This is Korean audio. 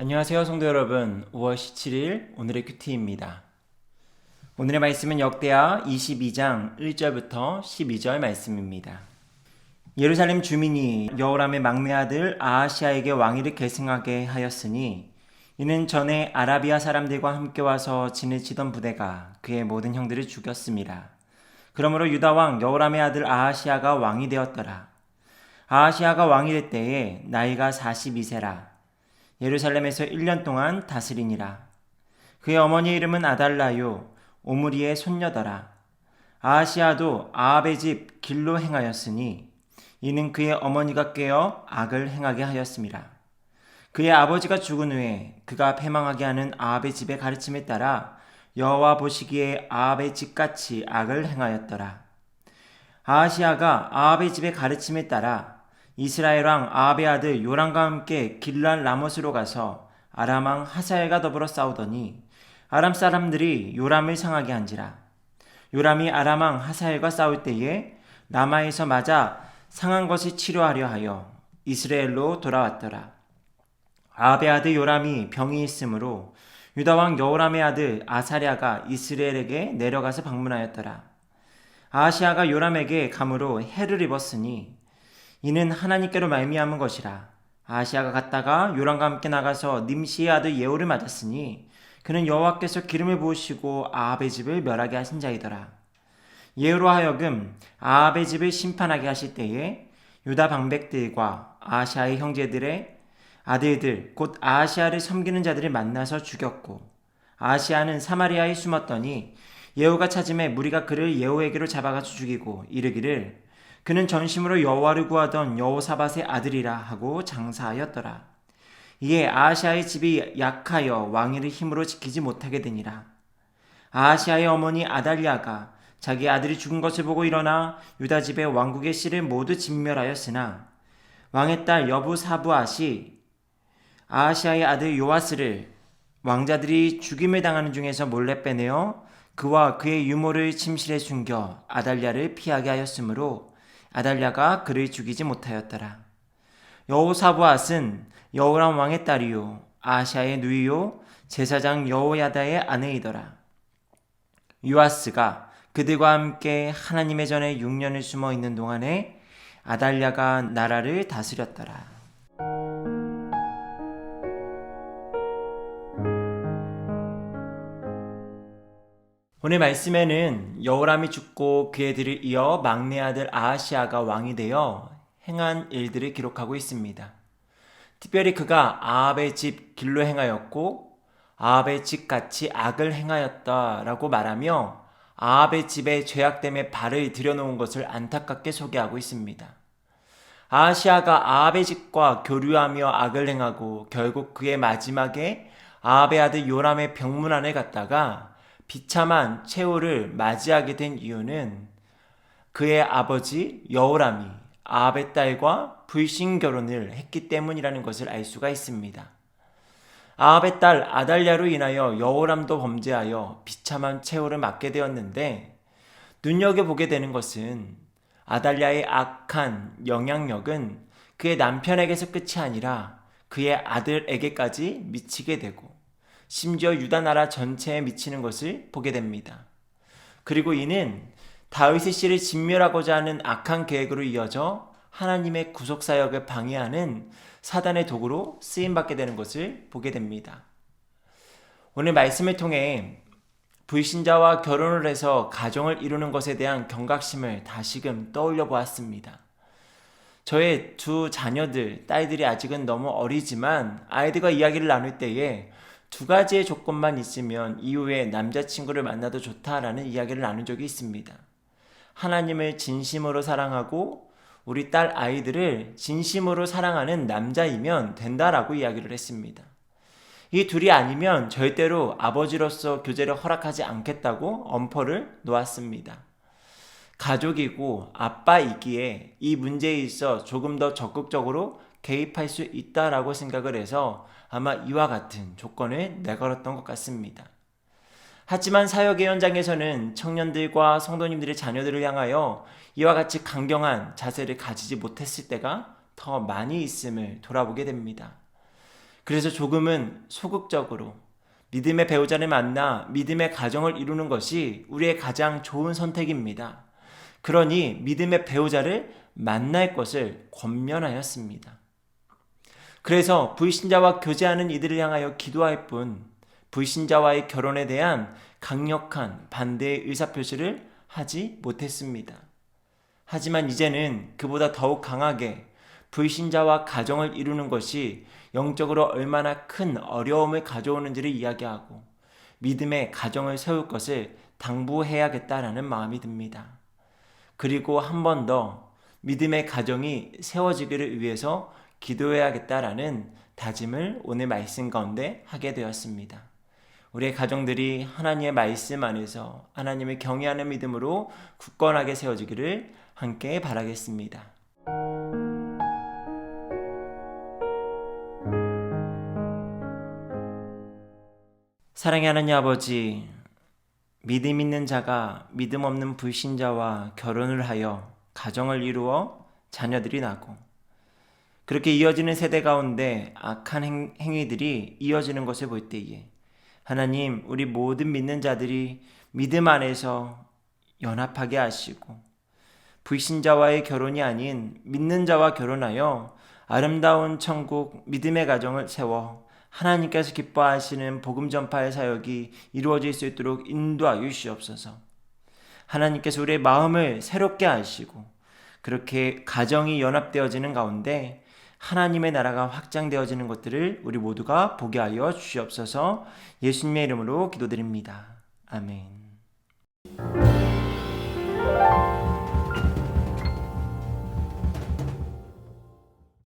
안녕하세요 성도 여러분. 5월 17일 오늘의 큐티입니다. 오늘의 말씀은 역대하 22장 1절부터 12절 말씀입니다. 예루살렘 주민이 여호람의 막내 아들 아하시아에게 왕위를 계승하게 하였으니 이는 전에 아라비아 사람들과 함께 와서 진을 치던 부대가 그의 모든 형들을 죽였습니다. 그러므로 유다 왕 여호람의 아들 아하시아가 왕이 되었더라. 아하시아가 왕이 될 때에 나이가 42세라. 예루살렘에서 1년 동안 다스리니라. 그의 어머니의 이름은 아달라요 오므리의 손녀더라. 아하시아도 아합의 집 길로 행하였으니 이는 그의 어머니가 깨어 악을 행하게 하였음이라. 그의 아버지가 죽은 후에 그가 패망하게 하는 아합의 집의 가르침에 따라 여호와 보시기에 아합의 집같이 악을 행하였더라. 아하시아가 아합의 집의 가르침에 따라 이스라엘 왕 아합의 아들 요람과 함께 길르앗 라못으로 가서 아람 왕 하사엘과 더불어 싸우더니 아람 사람들이 요람을 상하게 한지라. 요람이 아람 왕 하사엘과 싸울 때에 라마에서 맞아 상한 것을 치료하려 하여 이스라엘로 돌아왔더라. 아합의 아들 요람이 병이 있으므로 유다 왕 여호람의 아들 아사랴가 이스라엘에게 내려가서 방문하였더라. 아하시아가 요람에게 감으로 해를 입었으니 이는 하나님께로 말미암은 것이라. 아하시아가 갔다가 요람과 함께 나가서 님시의 아들 예후를 맞았으니 그는 여호와께서 기름을 부으시고 아합의 집을 멸하게 하신 자이더라. 예후로 하여금 아합의 집을 심판하게 하실 때에 유다 방백들과 아하시아의 형제들의 아들들 곧 아하시아를 섬기는 자들을 만나서 죽였고, 아하시아는 사마리아에 숨었더니 예후가 찾음에 무리가 그를 예후에게로 잡아가서 죽이고 이르기를 그는 전심으로 여호와를 구하던 여호사밧의 아들이라 하고 장사하였더라. 이에 아하시아의 집이 약하여 왕위를 힘으로 지키지 못하게 되니라. 아하시아의 어머니 아달랴가 자기 아들이 죽은 것을 보고 일어나 유다 집의 왕국의 씨를 모두 진멸하였으나 왕의 딸 여부사부앗이 아하시아의 아들 요아스를 왕자들이 죽임을 당하는 중에서 몰래 빼내어 그와 그의 유모를 침실에 숨겨 아달랴를 피하게 하였으므로 아달랴가 그를 죽이지 못하였더라. 여호사부앗은 여호람 왕의 딸이요 아하시아의 누이요 제사장 여호야다의 아내이더라. 요아스가 그들과 함께 하나님의 전에 6년을 숨어 있는 동안에 아달랴가 나라를 다스렸더라. 오늘 말씀에는 여호람이 죽고 그의 뒤를 이어 막내 아들 아하시아가 왕이 되어 행한 일들을 기록하고 있습니다. 특별히 그가 아합의 집 길로 행하였고 아합의 집같이 악을 행하였다라고 말하며 아합의 집의 죄악됨에 발을 들여놓은 것을 안타깝게 소개하고 있습니다. 아하시아가 아합의 집과 교류하며 악을 행하고 결국 그의 마지막에 아합의 아들 요람의 병문안에 갔다가 비참한 최후를 맞이하게 된 이유는 그의 아버지 여호람이 아합의 딸과 불신 결혼을 했기 때문이라는 것을 알 수가 있습니다. 아합의 딸 아달랴로 인하여 여호람도 범죄하여 비참한 최후를 맞게 되었는데, 눈여겨보게 되는 것은 아달랴의 악한 영향력은 그의 남편에게서 끝이 아니라 그의 아들에게까지 미치게 되고 심지어 유다 나라 전체에 미치는 것을 보게 됩니다. 그리고 이는 다윗의 씨를 진멸하고자 하는 악한 계획으로 이어져 하나님의 구속사역을 방해하는 사단의 도구로 쓰임받게 되는 것을 보게 됩니다. 오늘 말씀을 통해 불신자와 결혼을 해서 가정을 이루는 것에 대한 경각심을 다시금 떠올려 보았습니다. 저의 두 자녀들, 딸들이 아직은 너무 어리지만 아이들과 이야기를 나눌 때에 두 가지의 조건만 있으면 이후에 남자친구를 만나도 좋다라는 이야기를 나눈 적이 있습니다. 하나님을 진심으로 사랑하고 우리 딸 아이들을 진심으로 사랑하는 남자이면 된다라고 이야기를 했습니다. 이 둘이 아니면 절대로 아버지로서 교제를 허락하지 않겠다고 엄포를 놓았습니다. 가족이고 아빠이기에 이 문제에 있어 조금 더 적극적으로 개입할 수 있다라고 생각을 해서 아마 이와 같은 조건을 내걸었던 것 같습니다. 하지만 사역의 현장에서는 청년들과 성도님들의 자녀들을 향하여 이와 같이 강경한 자세를 가지지 못했을 때가 더 많이 있음을 돌아보게 됩니다. 그래서 조금은 소극적으로 믿음의 배우자를 만나 믿음의 가정을 이루는 것이 우리의 가장 좋은 선택입니다. 그러니 믿음의 배우자를 만날 것을 권면하였습니다. 그래서 불신자와 교제하는 이들을 향하여 기도할 뿐 불신자와의 결혼에 대한 강력한 반대의 의사표시를 하지 못했습니다. 하지만 이제는 그보다 더욱 강하게 불신자와 가정을 이루는 것이 영적으로 얼마나 큰 어려움을 가져오는지를 이야기하고 믿음의 가정을 세울 것을 당부해야겠다라는 마음이 듭니다. 그리고 한 번 더 믿음의 가정이 세워지기를 위해서 기도해야겠다라는 다짐을 오늘 말씀 가운데 하게 되었습니다. 우리의 가정들이 하나님의 말씀 안에서 하나님을 경외하는 믿음으로 굳건하게 세워지기를 함께 바라겠습니다. 사랑의 하나님 아버지, 믿음 있는 자가 믿음 없는 불신자와 결혼을 하여 가정을 이루어 자녀들이 나고 그렇게 이어지는 세대 가운데 악한 행위들이 이어지는 것을 볼 때에 하나님, 우리 모든 믿는 자들이 믿음 안에서 연합하게 하시고 불신자와의 결혼이 아닌 믿는 자와 결혼하여 아름다운 천국 믿음의 가정을 세워 하나님께서 기뻐하시는 복음 전파의 사역이 이루어질 수 있도록 인도하여 주시옵소서. 하나님께서 우리의 마음을 새롭게 하시고 그렇게 가정이 연합되어지는 가운데 하나님의 나라가 확장되어지는 것들을 우리 모두가 보게 하여 주시옵소서. 예수님의 이름으로 기도드립니다. 아멘.